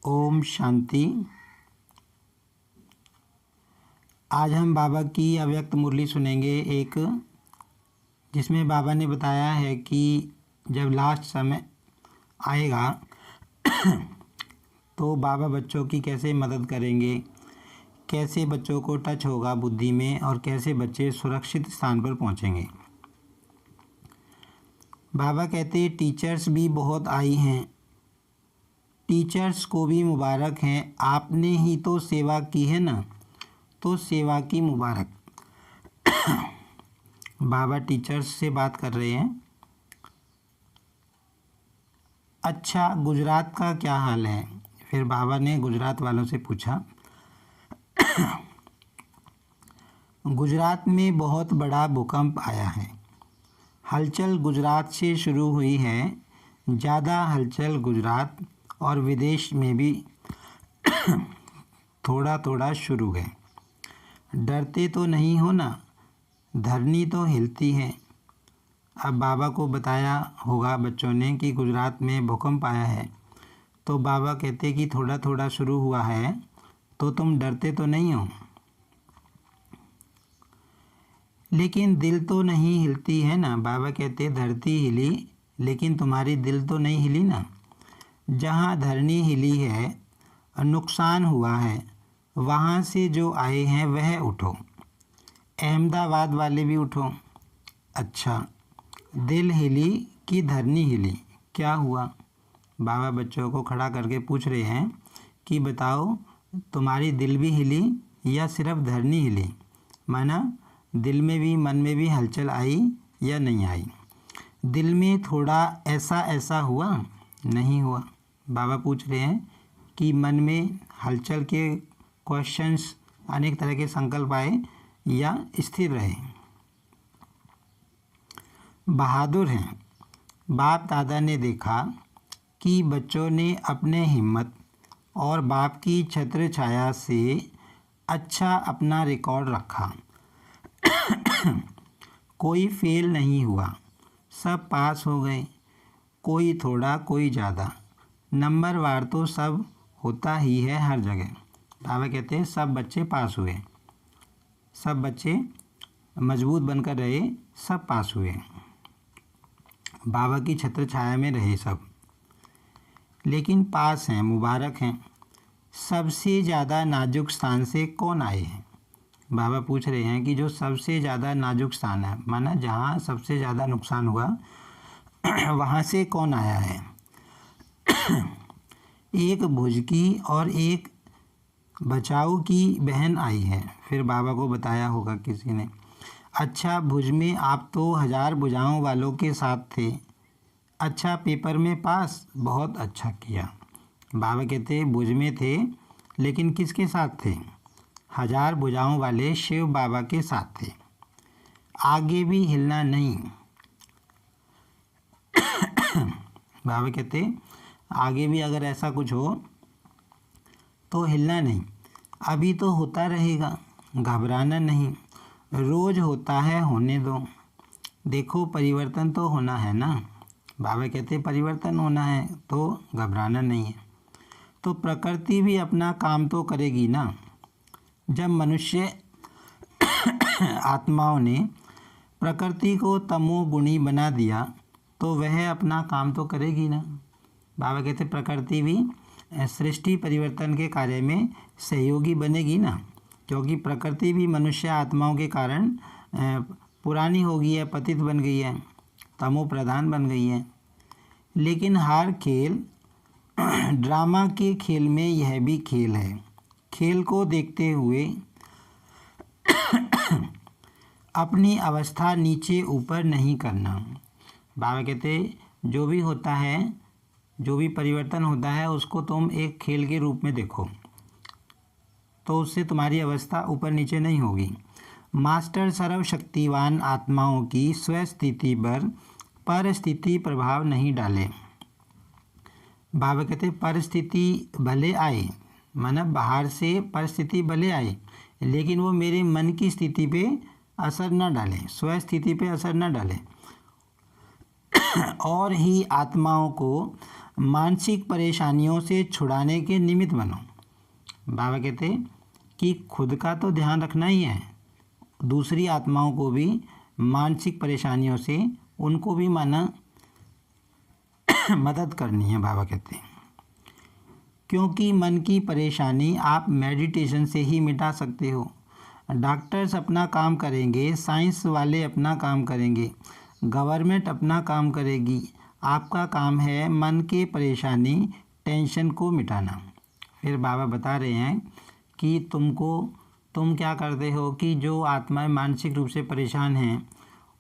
ओम शांति। आज हम बाबा की अव्यक्त मुरली सुनेंगे एक, जिसमें बाबा ने बताया है कि जब लास्ट समय आएगा तो बाबा बच्चों की कैसे मदद करेंगे, कैसे बच्चों को टच होगा बुद्धि में और कैसे बच्चे सुरक्षित स्थान पर पहुंचेंगे। बाबा कहते हैं टीचर्स भी बहुत आई हैं, टीचर्स को भी मुबारक हैं, आपने ही तो सेवा की है ना, तो सेवा की मुबारक। बाबा टीचर्स से बात कर रहे हैं। अच्छा, गुजरात का क्या हाल है? फिर बाबा ने गुजरात वालों से पूछा। गुजरात में बहुत बड़ा भूकंप आया है, हलचल गुजरात से शुरू हुई है, ज़्यादा हलचल गुजरात और विदेश में भी थोड़ा थोड़ा शुरू है। डरते तो नहीं हो ना, धरनी तो हिलती है। अब बाबा को बताया होगा बच्चों ने कि गुजरात में भूकंप आया है, तो बाबा कहते कि थोड़ा थोड़ा शुरू हुआ है तो तुम डरते तो नहीं हो, लेकिन दिल तो नहीं हिलती है ना। बाबा कहते धरती हिली लेकिन तुम्हारी दिल तो नहीं हिली ना। जहाँ धरनी हिली है, नुकसान हुआ है, वहाँ से जो आए हैं वह उठो। अहमदाबाद वाले भी उठो। अच्छा, दिल हिली कि धरनी हिली, क्या हुआ? बाबा बच्चों को खड़ा करके पूछ रहे हैं कि बताओ तुम्हारी दिल भी हिली या सिर्फ धरनी हिली, माना दिल में भी मन में भी हलचल आई या नहीं आई। दिल में थोड़ा ऐसा ऐसा हुआ, नहीं हुआ। बाबा पूछ रहे हैं कि मन में हलचल के क्वेश्चंस, अनेक तरह के संकल्प आए या स्थिर रहे। बहादुर हैं। बाप दादा ने देखा कि बच्चों ने अपने हिम्मत और बाप की छत्र छाया से अच्छा अपना रिकॉर्ड रखा। कोई फेल नहीं हुआ, सब पास हो गए, कोई थोड़ा कोई ज़्यादा, नंबर वार तो सब होता ही है हर जगह। बाबा कहते हैं सब बच्चे पास हुए, सब बच्चे मजबूत बनकर रहे, सब पास हुए, बाबा की छत्र छाया में रहे सब, लेकिन पास हैं, मुबारक हैं। सबसे ज़्यादा नाजुक स्थान से कौन आए हैं? बाबा पूछ रहे हैं कि जो सबसे ज़्यादा नाजुक स्थान है, माना जहाँ सबसे ज़्यादा नुकसान हुआ वहाँ से कौन आया है? एक भुज की और एक बचाऊ की बहन आई है। फिर बाबा को बताया होगा किसी ने। अच्छा, भुज में आप तो 1000 भुजाओं वालों के साथ थे। अच्छा, पेपर में पास, बहुत अच्छा किया। बाबा कहते भुज में थे लेकिन किसके साथ थे? 1000 भुजाओं वाले शिव बाबा के साथ थे। आगे भी हिलना नहीं। बाबा कहते आगे भी अगर ऐसा कुछ हो तो हिलना नहीं, अभी तो होता रहेगा, घबराना नहीं, रोज़ होता है, होने दो। देखो परिवर्तन तो होना है ना। बाबा कहते परिवर्तन होना है तो घबराना नहीं है। तो प्रकृति भी अपना काम तो करेगी ना। जब मनुष्य आत्माओं ने प्रकृति को तमोगुणी बना दिया तो वह अपना काम तो करेगी ना। बाबा कहते प्रकृति भी सृष्टि परिवर्तन के कार्य में सहयोगी बनेगी ना, क्योंकि प्रकृति भी मनुष्य आत्माओं के कारण पुरानी हो गई है, पतित बन गई है, तमो प्रधान बन गई है। लेकिन हर खेल ड्रामा के खेल में यह भी खेल है। खेल को देखते हुए अपनी अवस्था नीचे ऊपर नहीं करना। बाबा कहते जो भी होता है, जो भी परिवर्तन होता है, उसको तुम एक खेल के रूप में देखो, तो उससे तुम्हारी अवस्था ऊपर नीचे नहीं होगी। मास्टर सर्वशक्तिवान आत्माओं की स्वस्थिति पर परिस्थिति प्रभाव नहीं डाले। बाबा कहते परिस्थिति भले आए, माना बाहर से परिस्थिति भले आए, लेकिन वो मेरे मन की स्थिति पे असर न डाले, स्वस्थिति पे असर न डाले। और ही आत्माओं को मानसिक परेशानियों से छुड़ाने के निमित्त बनो। बाबा कहते कि खुद का तो ध्यान रखना ही है, दूसरी आत्माओं को भी मानसिक परेशानियों से उनको भी माना मदद करनी है। बाबा कहते हैं क्योंकि मन की परेशानी आप मेडिटेशन से ही मिटा सकते हो। डॉक्टर्स अपना काम करेंगे, साइंस वाले अपना काम करेंगे, गवर्नमेंट अपना काम करेगी, आपका काम है मन के परेशानी टेंशन को मिटाना। फिर बाबा बता रहे हैं कि तुम क्या करते हो कि जो आत्माएं मानसिक रूप से परेशान हैं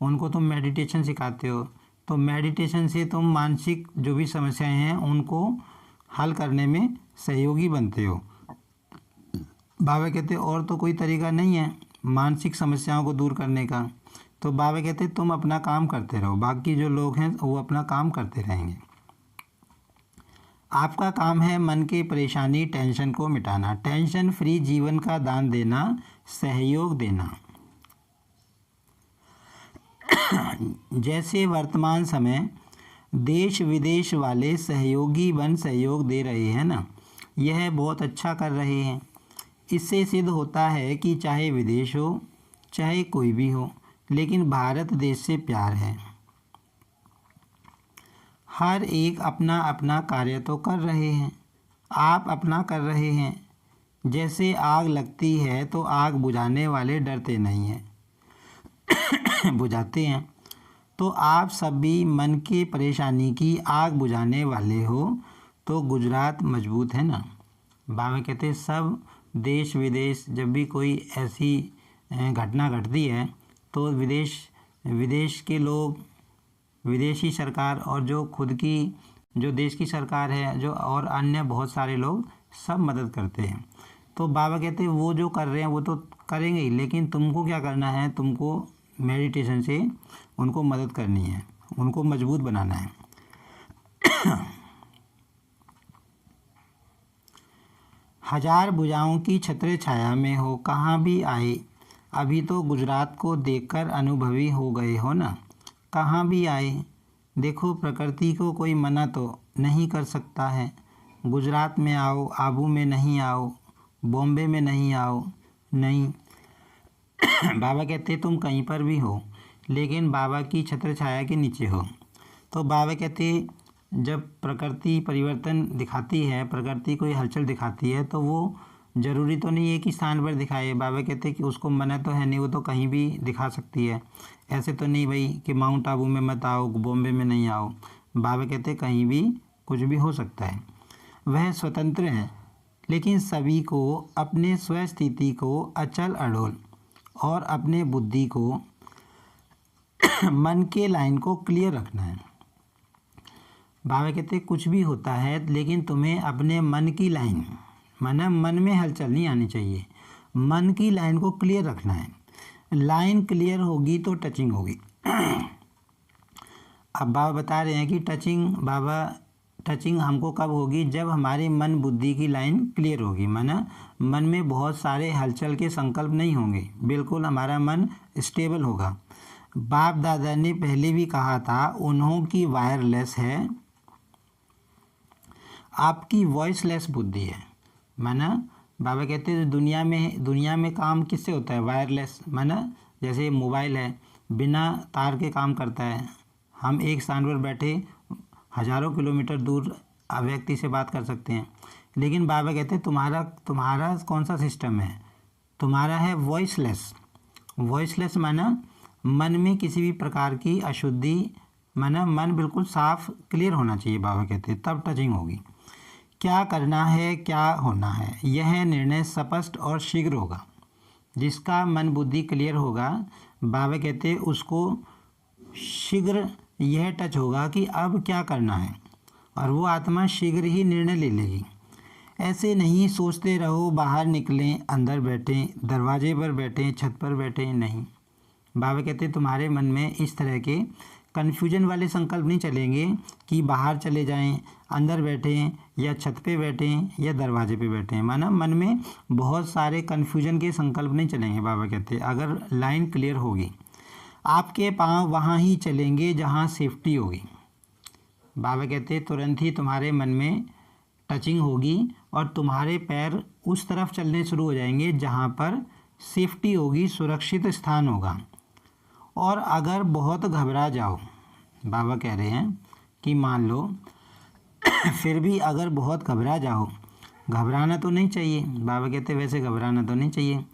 उनको तुम मेडिटेशन सिखाते हो, तो मेडिटेशन से तुम मानसिक जो भी समस्याएं हैं उनको हल करने में सहयोगी बनते हो। बाबा कहते और तो कोई तरीका नहीं है मानसिक समस्याओं को दूर करने का। तो बाबा कहते तुम अपना काम करते रहो, बाकी जो लोग हैं वो अपना काम करते रहेंगे। आपका काम है मन के परेशानी टेंशन को मिटाना, टेंशन फ्री जीवन का दान देना, सहयोग देना। जैसे वर्तमान समय देश विदेश वाले सहयोगी बन सहयोग दे रहे हैं ना, यह बहुत अच्छा कर रहे हैं। इससे सिद्ध होता है कि चाहे विदेश हो चाहे कोई भी हो, लेकिन भारत देश से प्यार है। हर एक अपना अपना कार्य तो कर रहे हैं, आप अपना कर रहे हैं। जैसे आग लगती है तो आग बुझाने वाले डरते नहीं हैं बुझाते हैं। तो आप सब भी मन के परेशानी की आग बुझाने वाले हो, तो गुजरात मजबूत है ना। बाबा कहते सब देश विदेश जब भी कोई ऐसी घटना घटती है तो विदेश के लोग, विदेशी सरकार और जो खुद की जो देश की सरकार है जो और अन्य बहुत सारे लोग सब मदद करते हैं। तो बाबा कहते हैं वो जो कर रहे हैं वो तो करेंगे ही, लेकिन तुमको क्या करना है, तुमको मेडिटेशन से उनको मदद करनी है, उनको मजबूत बनाना है। हजार भुजाओं की छत्र छाया में हो कहाँ भी आए, अभी तो गुजरात को देखकर अनुभवी हो गए हो ना। कहाँ भी आए, देखो प्रकृति को कोई मना तो नहीं कर सकता है। गुजरात में आओ, आबू में नहीं आओ, बॉम्बे में नहीं आओ, नहीं बाबा कहते तुम कहीं पर भी हो लेकिन बाबा की छत्र छाया के नीचे हो। तो बाबा कहते जब प्रकृति परिवर्तन दिखाती है, प्रकृति कोई हलचल दिखाती है, तो वो ज़रूरी तो नहीं है कि स्थान पर दिखाए। बाबा कहते कि उसको मना तो है नहीं, वो तो कहीं भी दिखा सकती है। ऐसे तो नहीं भाई कि माउंट आबू में मत आओ, बॉम्बे में नहीं आओ। बाबा कहते कहीं भी कुछ भी हो सकता है, वह स्वतंत्र है, लेकिन सभी को अपने स्वस्थिति को अचल अड़ोल और अपने बुद्धि को मन के लाइन को क्लियर रखना है। बाबा कहते कुछ भी होता है लेकिन तुम्हें अपने मन की लाइन, माना मन में हलचल नहीं आनी चाहिए, मन की लाइन को क्लियर रखना है। लाइन क्लियर होगी तो टचिंग होगी। अब बाबा बता रहे हैं कि टचिंग हमको कब होगी, जब हमारे मन बुद्धि की लाइन क्लियर होगी, माना मन में बहुत सारे हलचल के संकल्प नहीं होंगे, बिल्कुल हमारा मन स्टेबल होगा। बाप दादा ने पहले भी कहा था उन्हों की वायरलेस है, आपकी वॉइसलेस बुद्धि है। माना बाबा कहते हैं दुनिया में काम किससे होता है, वायरलेस, माना जैसे मोबाइल है बिना तार के काम करता है। हम एक स्थान पर बैठे हज़ारों किलोमीटर दूर व्यक्ति से बात कर सकते हैं, लेकिन बाबा कहते हैं तुम्हारा कौन सा सिस्टम है, तुम्हारा है वॉइसलेस माना मन में किसी भी प्रकार की अशुद्धि, माना मन बिल्कुल साफ क्लियर होना चाहिए। बाबा कहते हैं तब टचिंग होगी। क्या करना है क्या होना है यह निर्णय स्पष्ट और शीघ्र होगा। जिसका मन बुद्धि क्लियर होगा, बाबा कहते हैं उसको शीघ्र यह टच होगा कि अब क्या करना है, और वो आत्मा शीघ्र ही निर्णय ले लेगी। ऐसे नहीं सोचते रहो बाहर निकलें, अंदर बैठें, दरवाजे पर बैठें, छत पर बैठें, नहीं। बाबा कहते तुम्हारे मन में इस तरह के कन्फ्यूजन वाले संकल्प नहीं चलेंगे कि बाहर चले जाएं, अंदर बैठें, या छत पे बैठें, या दरवाजे पे बैठें। माना मन में बहुत सारे कन्फ्यूजन के संकल्प नहीं चलेंगे। बाबा कहते अगर लाइन क्लियर होगी, आपके पाँव वहाँ ही चलेंगे जहाँ सेफ्टी होगी। बाबा कहते तुरंत ही तुम्हारे मन में टचिंग होगी और तुम्हारे पैर उस तरफ चलने शुरू हो जाएंगे जहाँ पर सेफ्टी होगी, सुरक्षित स्थान होगा। और अगर बहुत घबरा जाओ, बाबा कह रहे हैं कि मान लो फिर भी अगर बहुत घबरा जाओ, घबराना तो नहीं चाहिए, बाबा कहते वैसे घबराना तो नहीं चाहिए,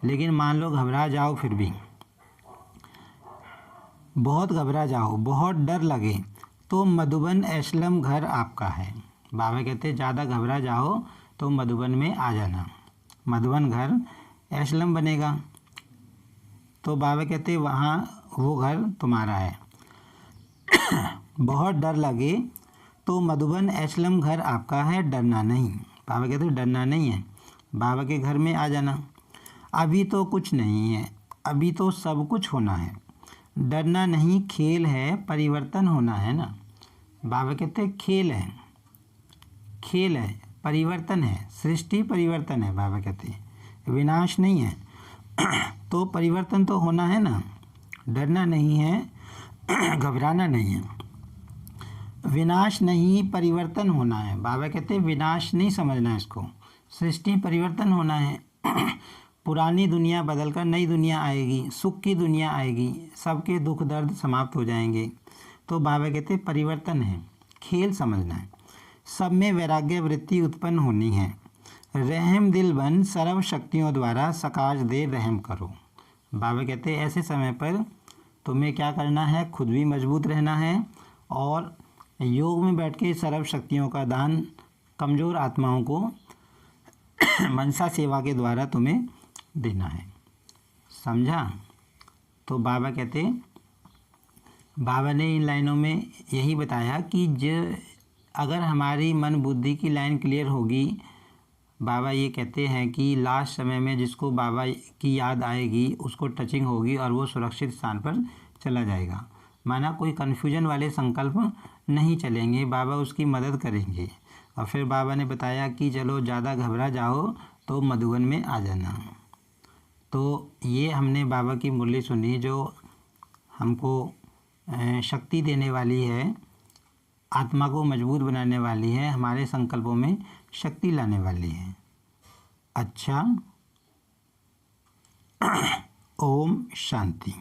लेकिन मान लो घबरा जाओ, फिर भी बहुत घबरा जाओ, बहुत डर लगे, तो मधुबन एस्लम घर आपका है। बाबा कहते ज़्यादा घबरा जाओ तो मधुबन में आ जाना, मधुबन घर एस्लम बनेगा। तो बाबा कहते वहाँ वो घर तुम्हारा है। बहुत डर लगे तो मधुबन एस्लम घर आपका है, डरना नहीं। बाबा कहते डरना नहीं है, बाबा के घर में आ जाना। अभी तो कुछ नहीं है, अभी तो सब कुछ होना है। डरना नहीं, खेल है, परिवर्तन होना है ना। बाबा कहते खेल है, खेल है, परिवर्तन है, सृष्टि परिवर्तन है। बाबा कहते विनाश नहीं है। तो परिवर्तन तो होना है ना, डरना नहीं है, घबराना नहीं है। विनाश नहीं, परिवर्तन होना है। बाबा कहते विनाश नहीं समझना है इसको, सृष्टि परिवर्तन होना है। पुरानी दुनिया बदलकर नई दुनिया आएगी, सुख की दुनिया आएगी, सबके दुख दर्द समाप्त हो जाएंगे। तो बाबा कहते परिवर्तन है, खेल समझना है। सब में वैराग्य वृत्ति उत्पन्न होनी है। रहम दिल बन सर्व शक्तियों द्वारा सकाश दे रहम करो। बाबा कहते ऐसे समय पर तुम्हें क्या करना है, खुद भी मजबूत रहना है और योग में बैठ के सर्व शक्तियों का दान कमज़ोर आत्माओं को मनसा सेवा के द्वारा तुम्हें देना है। समझा? तो बाबा कहते, बाबा ने इन लाइनों में यही बताया कि अगर हमारी मन बुद्धि की लाइन क्लियर होगी, बाबा ये कहते हैं कि लास्ट समय में जिसको बाबा की याद आएगी उसको टचिंग होगी और वो सुरक्षित स्थान पर चला जाएगा। माना कोई कन्फ्यूजन वाले संकल्प नहीं चलेंगे, बाबा उसकी मदद करेंगे। और फिर बाबा ने बताया कि चलो ज़्यादा घबरा जाओ तो मधुबन में आ जाना। तो ये हमने बाबा की मुरली सुनी जो हमको शक्ति देने वाली है, आत्मा को मजबूत बनाने वाली है, हमारे संकल्पों में शक्ति लाने वाली है। अच्छा, ओम शांति।